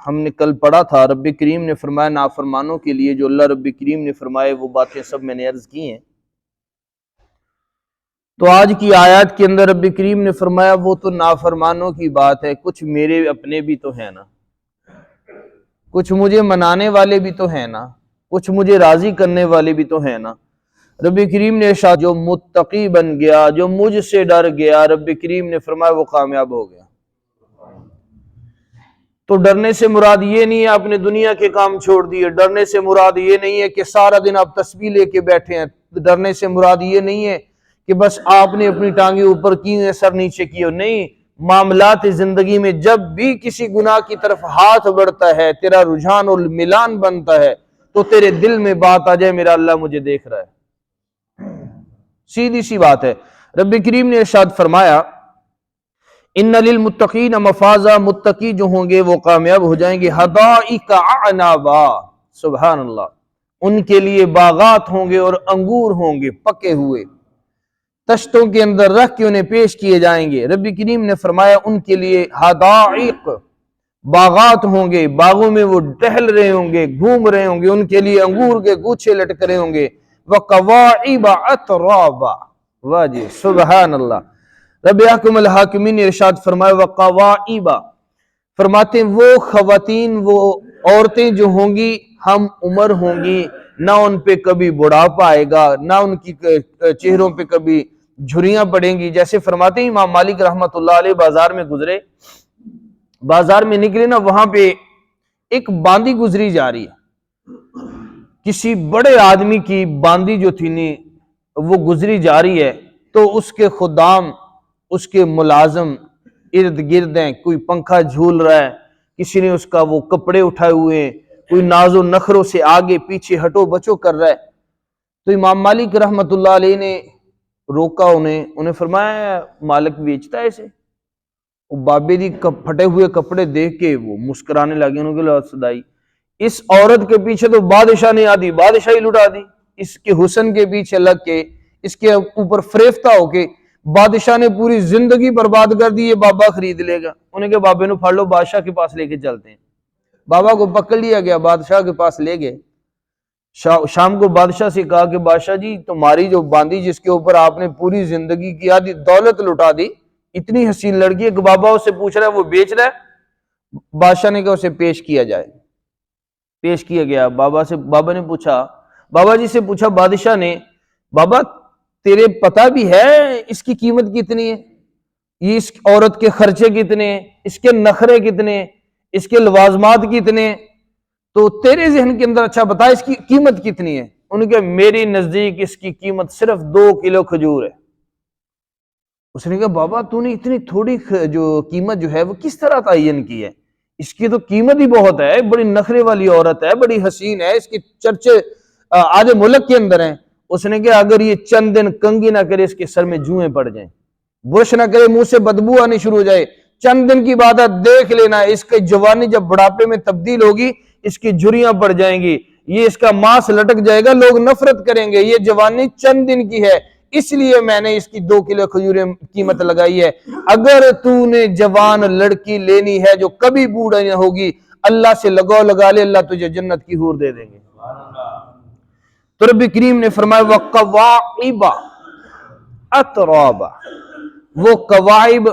ہم نے کل پڑھا تھا، رب کریم نے فرمایا نافرمانوں کے لیے جو اللہ رب کریم نے فرمائے وہ باتیں سب میں نے عرض کی ہیں۔ تو آج کی آیات کے اندر رب کریم نے فرمایا وہ تو نافرمانوں کی بات ہے، کچھ میرے اپنے بھی تو ہیں نا، کچھ مجھے منانے والے بھی تو ہیں نا، کچھ مجھے راضی کرنے والے بھی تو ہیں نا۔ رب کریم نے ارشاد جو متقی بن گیا، جو مجھ سے ڈر گیا، رب کریم نے فرمایا وہ کامیاب ہو گیا۔ تو ڈرنے سے مراد یہ نہیں ہے آپ نے دنیا کے کام چھوڑ دیے، ڈرنے سے مراد یہ نہیں ہے کہ سارا دن آپ تسبیح لے کے بیٹھے ہیں، ڈرنے سے مراد یہ نہیں ہے کہ بس آپ نے اپنی ٹانگیں اوپر کی ہیں سر نیچے کیے، نہیں۔ معاملات زندگی میں جب بھی کسی گناہ کی طرف ہاتھ بڑھتا ہے، تیرا رجحان اور ملان بنتا ہے تو تیرے دل میں بات آ جائے میرا اللہ مجھے دیکھ رہا ہے، سیدھی سی بات ہے۔ رب کریم نے ارشاد فرمایا ان للمتقین مفازا، متقی جو ہوں گے وہ کامیاب ہو جائیں گے، حدائق اعنابا، سبحان اللہ، ان کے لیے باغات ہوں گے اور انگور ہوں گے پکے ہوئے، تشتوں کے اندر رکھ کے انہیں پیش کیے جائیں گے۔ رب کریم نے فرمایا ان کے لیے حدائق، باغات ہوں گے، باغوں میں وہ ٹہل رہے ہوں گے، گھوم رہے ہوں گے، ان کے لیے انگور کے گوچھے لٹک رہے ہوں گے، وَقَوَاعِبَ أَتْرَابًا، واہ جی سبحان اللہ۔ رب احکم الحاکمین نے ارشاد فرمایا وَقَوَاعِبَ، فرماتے ہیں وہ خواتین، وہ عورتیں جو ہوں گی ہم عمر ہوں گی، نہ ان پہ کبھی بڑھاپا آئے گا، نہ ان کی چہروں پہ کبھی جھریاں پڑیں گی۔ جیسے فرماتے ہیں امام مالک رحمت اللہ علیہ بازار میں گزرے، بازار میں نکلے نا، وہاں پہ ایک باندی گزری جا رہی ہے، کسی بڑے آدمی کی باندی جو تھی نہیں وہ گزری جا رہی ہے، تو اس کے خدام، اس کے ملازم ارد گرد ہیں، کوئی پنکھا جھول رہا ہے، کسی نے اس کا وہ کپڑے اٹھائے ہوئے ہیں، کوئی ناز و نخروں سے آگے پیچھے ہٹو بچو کر رہا ہے۔ تو امام مالک رحمت اللہ علیہ نے روکا انہیں فرمایا مالک بیچتا ہے اسے؟ وہ بابے دی پھٹے ہوئے کپڑے دیکھ کے وہ مسکرانے لگے، انہوں نے صدائی اس عورت کے پیچھے تو بادشاہ نے آدھی بادشاہی لٹا دی، اس کے حسن کے پیچھے لگ کے، اس کے اوپر فریفتہ ہو کے بادشاہ نے پوری زندگی برباد کر دی، یہ بابا خرید لے گا۔ انہیں کہ بابے نو پھڑ لو، بادشاہ کے پاس لے کے چلتے ہیں۔ بابا کو پکڑ لیا گیا، بادشاہ کے پاس لے گئے۔ شام کو بادشاہ سے کہا کہ بادشاہ جی تمہاری جو باندی جس کے اوپر آپ نے پوری زندگی کی آدھی دولت لٹا دی، اتنی حسین لڑکی ہے کہ بابا اسے پوچھ رہا ہے وہ بیچ رہا ہے۔ بادشاہ نے کہا اسے پیش کیا جائے۔ پیش کیا گیا، بابا نے پوچھا، بابا جی سے پوچھا بادشاہ نے، بابا تیرے پتہ بھی ہے اس کی قیمت کتنی ہے، یہ اس عورت کے خرچے کتنے ہیں، اس کے نخرے کتنے ہیں، اس کے لوازمات کتنے ہیں، تو تیرے ذہن کے اندر اچھا بتا اس کی قیمت کتنی ہے؟ انہوں نے کہا میری نزدیک اس کی قیمت صرف 2 کلو کھجور ہے۔ اس نے کہا بابا تو نے اتنی تھوڑی جو قیمت جو ہے وہ کس طرح تعین کی ہے؟ اس کی تو قیمت ہی بہت ہے، بڑی نخرے والی عورت ہے، بڑی حسین ہے، اس کی چرچے آدھے ملک کے اندر ہیں۔ اس نے کہا اگر یہ چند دن کنگھی نہ کرے، اس کے سر میں جوئیں پڑ جائیں، برش نہ کرے، منہ سے بدبو آنی شروع ہو جائے، چند دن کی بات ہے، دیکھ لینا اس کی جوانی جب بڑھاپے میں تبدیل ہوگی اس کی جھریاں پڑ جائیں گی، یہ اس کا ماس لٹک جائے گا، لوگ نفرت کریں گے، یہ جوانی چند دن کی ہے، اس لیے میں نے اس کی 2 کلو کھجوریں قیمت لگائی ہے۔ اگر تو نے جوان لڑکی لینی ہے جو کبھی بوڑھا نہ ہوگی، اللہ سے لگا لے، اللہ تجھے جنت کی حور دے دیں گے۔ تو رب کریم نے فرمایا وَقَوَاعِبَ أَتْرَابًا، وہ قوائب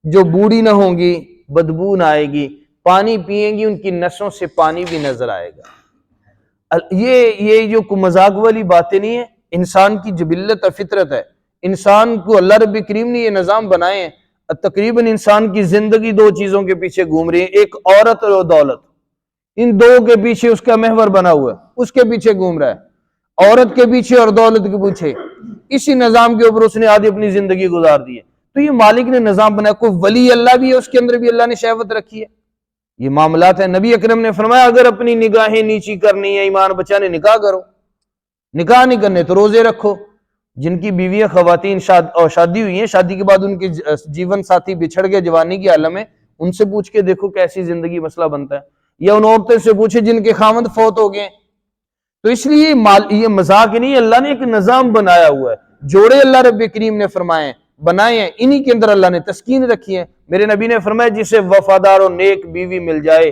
جو بوڑھی نہ ہوں گی، بدبو نہ آئے گی، پانی پیئیں گی ان کی نسوں سے پانی بھی نظر آئے گا۔ یہ جو مذاق والی باتیں نہیں ہیں، انسان کی جبلت اور فطرت ہے۔ انسان کو اللہ رب کریم نے یہ نظام بنائے ہیں، تقریباً انسان کی زندگی 2 چیزوں کے پیچھے گھوم رہی ہے، ایک عورت اور دولت، ان 2 کے پیچھے اس کا محور بنا ہوا ہے، اس کے پیچھے گھوم رہا ہے، عورت کے پیچھے اور دولت کے پیچھے، اسی نظام کے اوپر اس نے آدھی اپنی زندگی گزار دی ہے۔ تو یہ مالک نے نظام بنایا، کوئی ولی اللہ بھی ہے اس کے اندر بھی اللہ نے شہوت رکھی ہے، یہ معاملات ہیں۔ نبی اکرم نے فرمایا اگر اپنی نگاہیں نیچی کرنی ہے، ایمان بچانے، نکاح کرو، نکاح نہیں کرنے تو روزے رکھو۔ جن کی بیویاں خواتین شادی ہوئی ہیں، شادی کے بعد ان کے جیون ساتھی بچھڑ گئے جوانی کے عالم میں، ان سے پوچھ کے دیکھو کیسی زندگی مسئلہ بنتا ہے، یا ان عورتوں سے پوچھے جن کے خاوند فوت ہو گئے۔ تو اس لیے یہ مذاق نہیں، اللہ نے ایک نظام بنایا ہوا ہے، جوڑے اللہ رب کریم نے فرمائے بنائے ہیں، انہی کے اندر اللہ نے تسکین رکھی ہے۔ میرے نبی نے فرمایا جسے وفادار و نیک بیوی مل جائے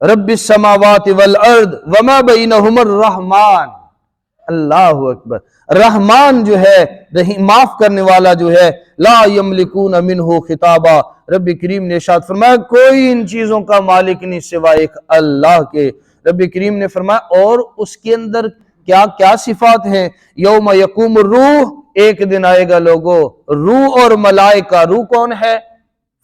رب السماوات والارض وما بینہما الرحمن. اللہ اکبر. رحمان جو ہے معاف کرنے والا جو ہے، لا یملکون منہ خطابا. رب کریم نے ارشاد فرمایا کوئی ان چیزوں کا مالک نہیں سوا ایک اللہ کے. رب کریم نے فرمایا اور اس کے اندر کیا کیا صفات ہیں. یوم یقوم الروح، ایک دن آئے گا لوگو روح اور ملائکہ. روح کون ہے؟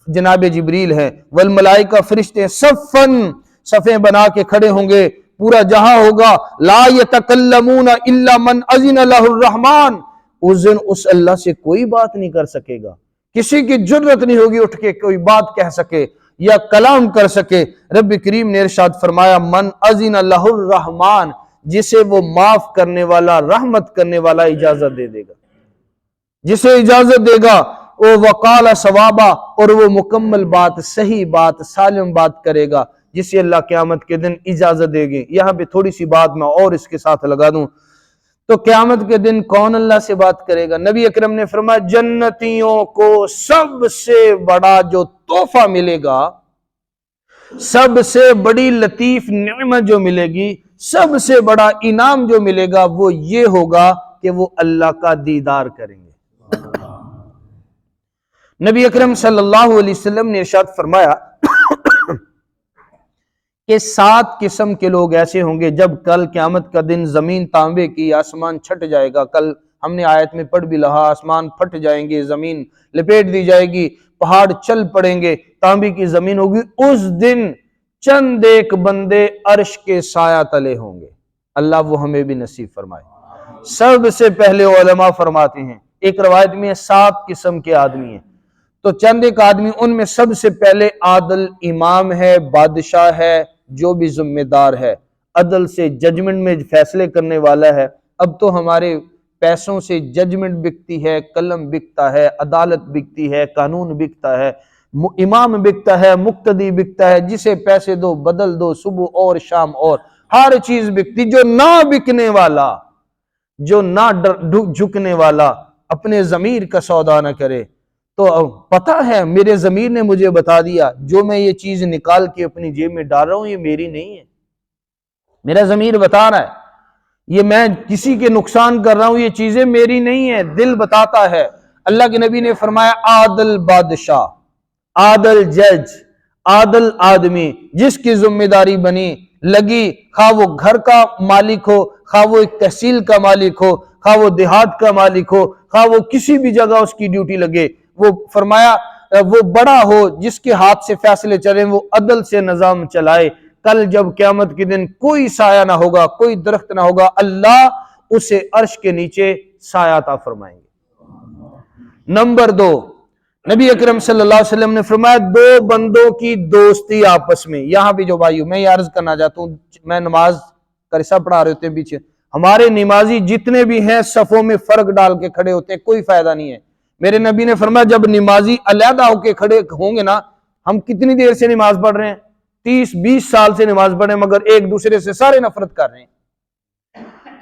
جناب جبریل ہے. والملائکہ فرشتے صفن، صفیں بنا کے کھڑے ہوں گے. پورا جہاں ہوگا لا یتکلمون الا من اذن لہ الرحمن. اس دن اس اللہ سے کوئی بات نہیں کر سکے گا، کسی کی جرت نہیں ہوگی اٹھ کے کوئی بات کہہ سکے یا کلام کر سکے. رب کریم نے ارشاد فرمایا من اذن لہ الرحمن، جسے وہ معاف کرنے والا رحمت کرنے والا اجازت دے گا، جسے اجازت دے گا وہ وقال ثوابا، اور وہ مکمل بات، صحیح بات، سالم بات کرے گا جسے اللہ قیامت کے دن اجازت دے گی. یہاں پہ تھوڑی سی بات میں اور اس کے ساتھ لگا دوں تو قیامت کے دن کون اللہ سے بات کرے گا؟ نبی اکرم نے فرمایا جنتیوں کو سب سے بڑا جو تحفہ ملے گا، سب سے بڑی لطیف نعمت جو ملے گی، سب سے بڑا انعام جو ملے گا وہ یہ ہوگا کہ وہ اللہ کا دیدار کریں گے. نبی اکرم صلی اللہ علیہ وسلم نے ارشاد فرمایا کہ 7 قسم کے لوگ ایسے ہوں گے جب کل قیامت کا دن زمین تانبے کی، آسمان چھٹ جائے گا. کل ہم نے آیت میں پڑھ بھی لہا آسمان پھٹ جائیں گے، زمین لپیٹ دی جائے گی، پہاڑ چل پڑیں گے، تانبے کی زمین ہوگی. اس دن چند ایک بندے عرش کے سایہ تلے ہوں گے. اللہ وہ ہمیں بھی نصیب فرمائے. سب سے پہلے علماء فرماتے ہیں ایک روایت میں 7 قسم کے آدمی ہیں، تو چند ایک آدمی ان میں سب سے پہلے عادل امام ہے، بادشاہ ہے، جو بھی ذمہ دار ہے، عدل سے ججمنٹ میں فیصلے کرنے والا ہے. اب تو ہمارے پیسوں سے ججمنٹ بکتی ہے، قلم بکتا ہے، عدالت بکتی ہے، قانون بکتا ہے، امام بکتا ہے، مقتدی بکتا ہے، جسے پیسے دو بدل دو، صبح اور شام اور ہر چیز بکتی. جو نہ بکنے والا، جو نہ جھکنے والا اپنے ضمیر کا سودا نہ کرے تو پتہ ہے میرے ضمیر نے مجھے بتا دیا جو میں یہ چیز نکال کے اپنی جیب میں ڈال رہا ہوں یہ میری نہیں ہے. میرا ضمیر بتا رہا ہے یہ میں کسی کے نقصان کر رہا ہوں، یہ چیزیں میری نہیں ہیں، دل بتاتا ہے. اللہ کے نبی نے فرمایا عادل بادشاہ، عادل جج، عادل آدمی جس کی ذمہ داری بنی لگی، خواہ وہ گھر کا مالک ہو، خواہ وہ ایک تحصیل کا مالک ہو، خواہ وہ دیہات کا مالک ہو، خواہ وہ کسی بھی جگہ اس کی ڈیوٹی لگے، وہ فرمایا وہ بڑا ہو جس کے ہاتھ سے فیصلے چلیں، وہ عدل سے نظام چلائے. کل جب قیامت کے دن کوئی سایہ نہ ہوگا، کوئی درخت نہ ہوگا، اللہ اسے عرش کے نیچے سایہ عطا فرمائیں گے. نمبر 2، نبی اکرم صلی اللہ علیہ وسلم نے فرمایا 2 بندوں کی دوستی آپس میں. یہاں بھی جو بھائیو میں یہ عرض کرنا چاہتا ہوں، میں نماز کا رسہ پڑھا رہے ہوتے ہیں پیچھے، ہمارے نمازی جتنے بھی ہیں صفوں میں فرق ڈال کے کھڑے ہوتے ہیں، کوئی فائدہ نہیں ہے. میرے نبی نے فرمایا جب نمازی علیحدہ ہو کے کھڑے ہوں گے نا، ہم کتنی دیر سے نماز پڑھ رہے ہیں، 30-20 سال سے نماز پڑھ رہے ہیں، مگر ایک دوسرے سے سارے نفرت کر رہے ہیں.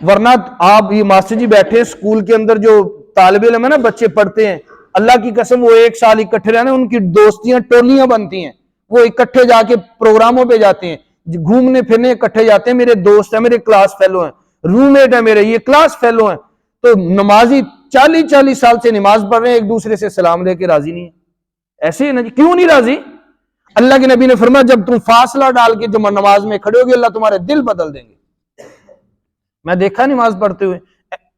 ورنہ آپ یہ ماسٹر جی بیٹھے ہیں اسکول کے اندر، جو طالب علم ہے نا، بچے پڑھتے ہیں، اللہ کی قسم وہ 1 سال اکٹھے رہنے، ان کی دوستیاں ٹولیاں بنتی ہیں، وہ اکٹھے جا کے پروگراموں پہ جاتے ہیں، گھومنے پھرنے اکٹھے جاتے ہیں. میرے دوست ہیں، میرے کلاس فیلو ہیں، روم میٹ ہیں میرے، یہ کلاس فیلو ہیں. تو نمازی 40 سال سے نماز پڑھ رہے ہیں، ایک دوسرے سے سلام لے کے راضی نہیں ہے. ایسے ہی نا جی، کیوں نہیں راضی؟ اللہ کے نبی نے فرمایا جب تم فاصلہ ڈال کے جب نماز میں کھڑے ہوگے اللہ تمہارے دل بدل دیں گے. میں دیکھا نماز پڑھتے ہوئے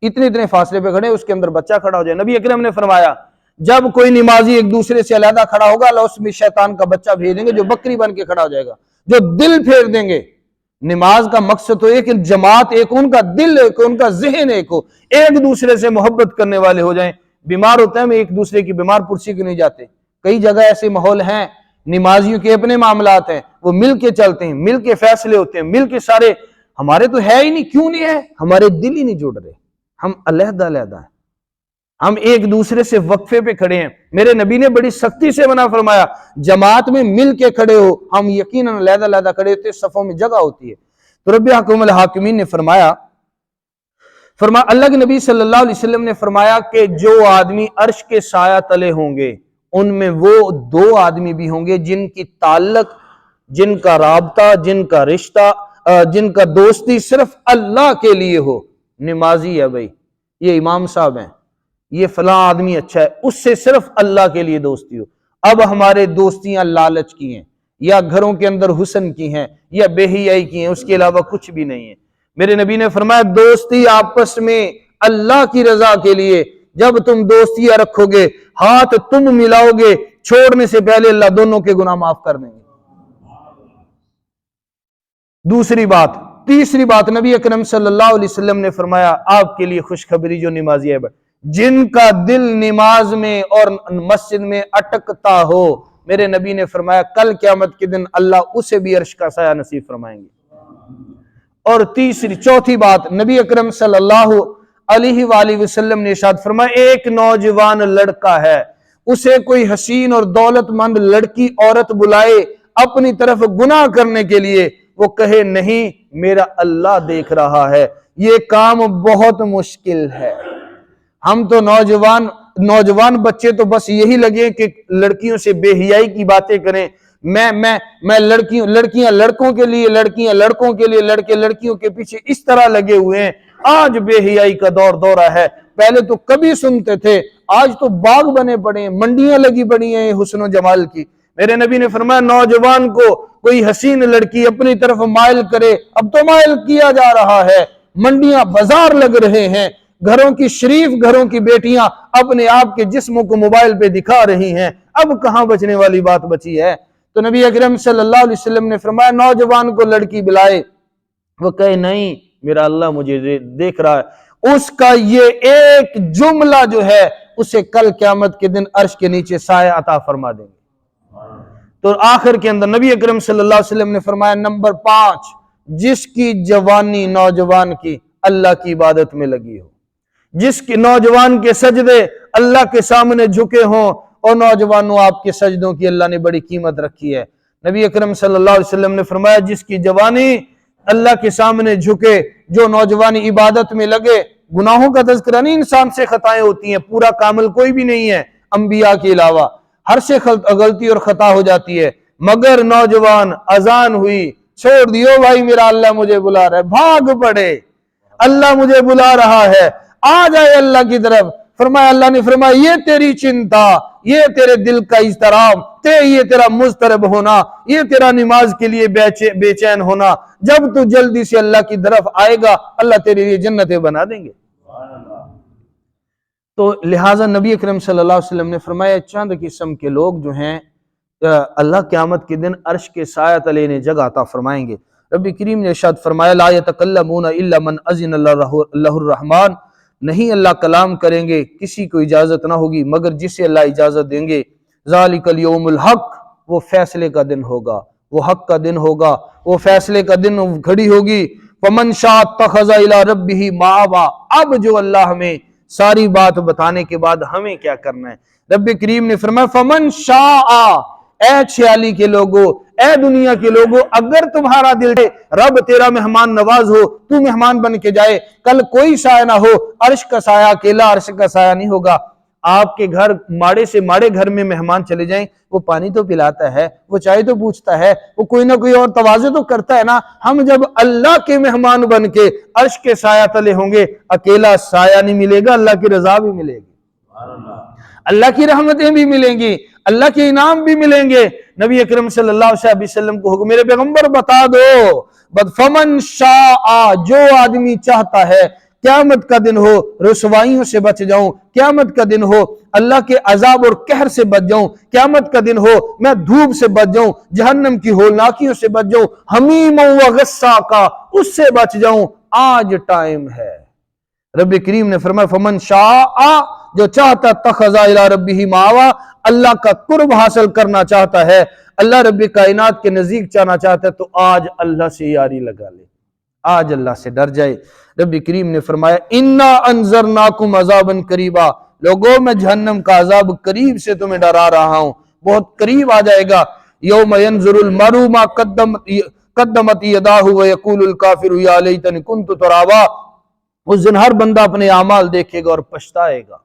اتنے فاصلے پہ کھڑے، اس کے اندر بچہ کھڑا ہو جائے. نبی اکرم نے فرمایا جب کوئی نمازی ایک دوسرے سے علیحدہ کھڑا ہوگا اللہ اس میں شیطان کا بچہ بھیج دیں گے جو بکری بن کے کھڑا ہو جائے گا، جو دل پھیر دیں گے. نماز کا مقصد تو ایک جماعت، ایک ان کا دل، ایک ان کا ذہن، ایک ہو، ایک دوسرے سے محبت کرنے والے ہو جائیں. بیمار ہوتے ہیں ایک دوسرے کی بیمار پرسی کے نہیں جاتے. کئی جگہ ایسے ماحول ہیں، نمازیوں کے اپنے معاملات ہیں، وہ مل کے چلتے ہیں، مل کے فیصلے ہوتے ہیں، مل کے سارے. ہمارے تو ہے ہی نہیں. کیوں نہیں ہے؟ ہمارے دل ہی نہیں جڑ رہے، ہم علیحدہ علیحدہ ہیں، ہم ایک دوسرے سے وقفے پہ کھڑے ہیں. میرے نبی نے بڑی سختی سے منع فرمایا جماعت میں مل کے کھڑے ہو. ہم یقیناً علیحدہ علیحدہ کھڑے ہوتے، صفوں میں جگہ ہوتی ہے. تو رب حکم الحاکمین نے فرمایا اللہ کے نبی صلی اللہ علیہ وسلم نے فرمایا کہ جو آدمی عرش کے سایہ تلے ہوں گے ان میں وہ 2 آدمی بھی ہوں گے جن کی تعلق جن کا رابطہ، جن کا رشتہ، جن کا دوستی صرف اللہ کے لیے ہو، نمازی ہے بھائی، یہ امام صاحب ہیں، یہ فلاں آدمی اچھا ہے، اس سے صرف اللہ کے لیے دوستی ہو۔ اب ہمارے دوستیاں لالچ کی ہیں، یا گھروں کے اندر حسن کی ہیں، یا بے حیائی کی ہیں، اس کے علاوہ کچھ بھی نہیں ہے۔ میرے نبی نے فرمایا دوستی آپس میں اللہ کی رضا کے لیے، جب تم دوستیاں رکھو گے، ہاتھ تم ملاؤ گے، چھوڑنے سے پہلے اللہ دونوں کے گناہ معاف کر دیں گے۔ دوسری بات، تیسری بات، نبی اکرم صلی اللہ علیہ وسلم نے فرمایا آپ کے لیے خوشخبری جو نمازی ہے، جن کا دل نماز میں اور مسجد میں اٹکتا ہو، میرے نبی نے فرمایا کل قیامت کے دن اللہ اسے بھی عرش کا سایہ نصیب فرمائیں گے۔ اور چوتھی بات، نبی اکرم صلی اللہ علیہ وآلہ وسلم نے ارشاد فرمایا ایک نوجوان لڑکا ہے، اسے کوئی حسین اور دولت مند لڑکی عورت بلائے اپنی طرف گناہ کرنے کے لیے، وہ کہے نہیں میرا اللہ دیکھ رہا ہے، یہ کام بہت مشکل ہے۔ ہم تو نوجوان بچے تو بس یہی لگے کہ لڑکیوں سے بے حیائی کی باتیں کریں، میں لڑکیاں لڑکوں کے لیے، لڑکیاں لڑکوں کے لیے، لڑکے لڑکیوں کے پیچھے اس طرح لگے ہوئے ہیں۔ آج بے حیائی کا دورہ ہے، پہلے تو کبھی سنتے تھے، آج تو باغ بنے پڑے ہیں، منڈیاں لگی پڑی ہیں حسن و جمال کی۔ میرے نبی نے فرمایا نوجوان کو کوئی حسین لڑکی اپنی طرف مائل کرے، اب تو مائل کیا جا رہا ہے، منڈیاں بازار لگ رہے ہیں، گھروں کی شریف گھروں کی بیٹیاں اپنے آپ کے جسموں کو موبائل پہ دکھا رہی ہیں، اب کہاں بچنے والی بات بچی ہے؟ تو نبی اکرم صلی اللہ علیہ وسلم نے فرمایا نوجوان کو لڑکی بلائے، وہ کہے نہیں میرا اللہ مجھے دیکھ رہا ہے، اس کا یہ ایک جملہ جو ہے اسے کل قیامت کے دن عرش کے نیچے سایہ عطا فرما دیں گے۔ تو آخر کے اندر نبی اکرم صلی اللہ علیہ وسلم نے فرمایا نمبر 5، جس کی جوانی نوجوان کی اللہ کی عبادت میں لگی ہو، جس کی نوجوان کے سجدے اللہ کے سامنے جھکے ہوں، اور نوجوانوں آپ کے سجدوں کی اللہ نے بڑی قیمت رکھی ہے۔ نبی اکرم صلی اللہ علیہ وسلم نے فرمایا جس کی جوانی اللہ کے سامنے جھکے، جو نوجوانی عبادت میں لگے، گناہوں کا تذکرہ نہیں، انسان سے خطائیں ہوتی ہیں، پورا کامل کوئی بھی نہیں ہے انبیاء کے علاوہ، ہر سے غلطی اور خطا ہو جاتی ہے، مگر نوجوان اذان ہوئی، چھوڑ دیو بھائی میرا اللہ مجھے بلا رہا ہے، بھاگ پڑے، اللہ مجھے بلا رہا ہے، آ جائے اللہ کی طرف۔ فرمایا اللہ نے فرمایا یہ تیری چنتا، یہ تیرے دل کا اضطراب، یہ تیرا مضطرب ہونا، یہ تیرا نماز کے لیے بے چین ہونا، جب تو جلدی سے اللہ کی طرف آئے گا اللہ تیرے لیے جنتیں بنا دیں گے۔ تو لہٰذا نبی اکرم صلی اللہ علیہ وسلم نے فرمایا چند قسم کے لوگ جو ہیں اللہ قیامت کے دن عرش کے سایہ تلے نے جگہ عطا فرمائیں گے۔ رب کریم نے ارشاد فرمایا لا یتکلمون الا من اذن اللہ الرحمن، نہیں اللہ کلام کریں گے کسی کو اجازت نہ ہوگی مگر جسے اللہ اجازت دیں گے۔ ذالک الیوم الحق، وہ فیصلے کا دن ہوگا، وہ حق کا دن ہوگا، وہ فیصلے کا دن گھڑی ہوگی۔ فمن شاء اتخذ الی ربہ مآبا، اب جو اللہ ہمیں ساری بات بتانے کے بعد ہمیں کیا کرنا ہے، رب کریم نے فرمایا فمن شاء، اے چھیالی کے لوگوں، اے دنیا کے لوگوں، اگر تمہارا دل ہے رب تیرا مہمان نواز ہو، تو مہمان بن کے جائے، کل کوئی سایہ نہ ہو، عرش کا سایہ اکیلا عرش کا سایہ نہیں ہوگا۔ آپ کے گھر ماڑے سے ماڑے گھر میں مہمان چلے جائیں، وہ پانی تو پلاتا ہے، وہ چائے تو پوچھتا ہے، وہ کوئی نہ کوئی اور تواضع تو کرتا ہے نا۔ ہم جب اللہ کے مہمان بن کے عرش کے سایہ تلے ہوں گے، اکیلا سایہ نہیں ملے گا، اللہ کی رضا بھی ملے گی، اللہ کی رحمتیں بھی ملیں گی، اللہ کے انعام بھی ملیں گے۔ نبی اکرم صلی اللہ علیہ وسلم کو حکم، میرے پیغمبر بتا دو، فمن شاء، جو آدمی چاہتا ہے قیامت کا دن ہو رسوائیوں سے بچ جاؤں، قیامت کا دن ہو اللہ کے عذاب اور قہر سے بچ جاؤں، قیامت کا دن ہو میں دھوپ سے بچ جاؤں، جہنم کی ہولناکیوں سے بچ جاؤں، حمیم و غساقا اس سے بچ جاؤں، آج ٹائم ہے۔ رب کریم نے فرمایا فمن شاء، جو چاہتا اتخذ الی ربہ مآبا، اللہ کا قرب حاصل کرنا چاہتا ہے، اللہ رب کائنات کے نزدیک جانا چاہتا ہے، تو آج اللہ سے یاری لگا لے، آج اللہ سے ڈر جائے۔ رب کریم نے فرمایا انا انذرناکم عذابا قریبا، لوگوں میں جہنم کا عذاب قریب سے تمہیں ڈرا رہا ہوں، بہت قریب آ جائے گا۔ یوم ینظر المرء ما قدمت یداہ ویقول الکافر یا لیتنی کنت ترابا، اس دن ہر بندہ اپنے اعمال دیکھے گا اور پچھتائے گا،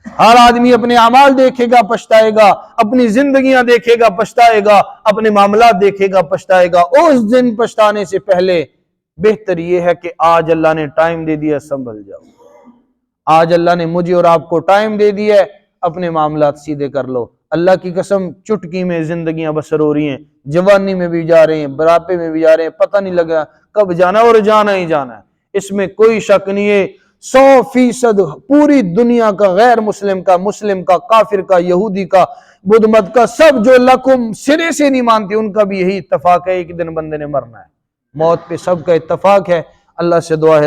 ہر آدمی اپنے اعمال دیکھے گا پچھتائے گا، اپنی زندگیاں دیکھے گا پچھتائے گا، اپنے معاملات دیکھے گا پچھتائے گا۔ اس دن پچھتانے سے پہلے بہتر یہ ہے کہ آج اللہ نے ٹائم دے دیا، سنبھل جاؤ۔ آج اللہ نے مجھے اور آپ کو ٹائم دے دیا ہے، اپنے معاملات سیدھے کر لو۔ اللہ کی قسم چٹکی میں زندگیاں بسر ہو رہی ہیں، جوانی میں بھی جا رہے ہیں، بڑھاپے میں بھی جا رہے ہیں، پتہ نہیں لگا کب جانا اور جانا ہی جانا ہے، اس میں کوئی شک نہیں ہے۔ 100% پوری دنیا کا، غیر مسلم کا، کافر کا، یہودی کا، بدھ مت کا، سب جو اللہ کو سرے سے نہیں مانتے، ان کا بھی یہی اتفاق ہے، ایک دن بندے نے مرنا ہے۔ موت پہ سب کا اتفاق ہے۔ اللہ سے دعا ہے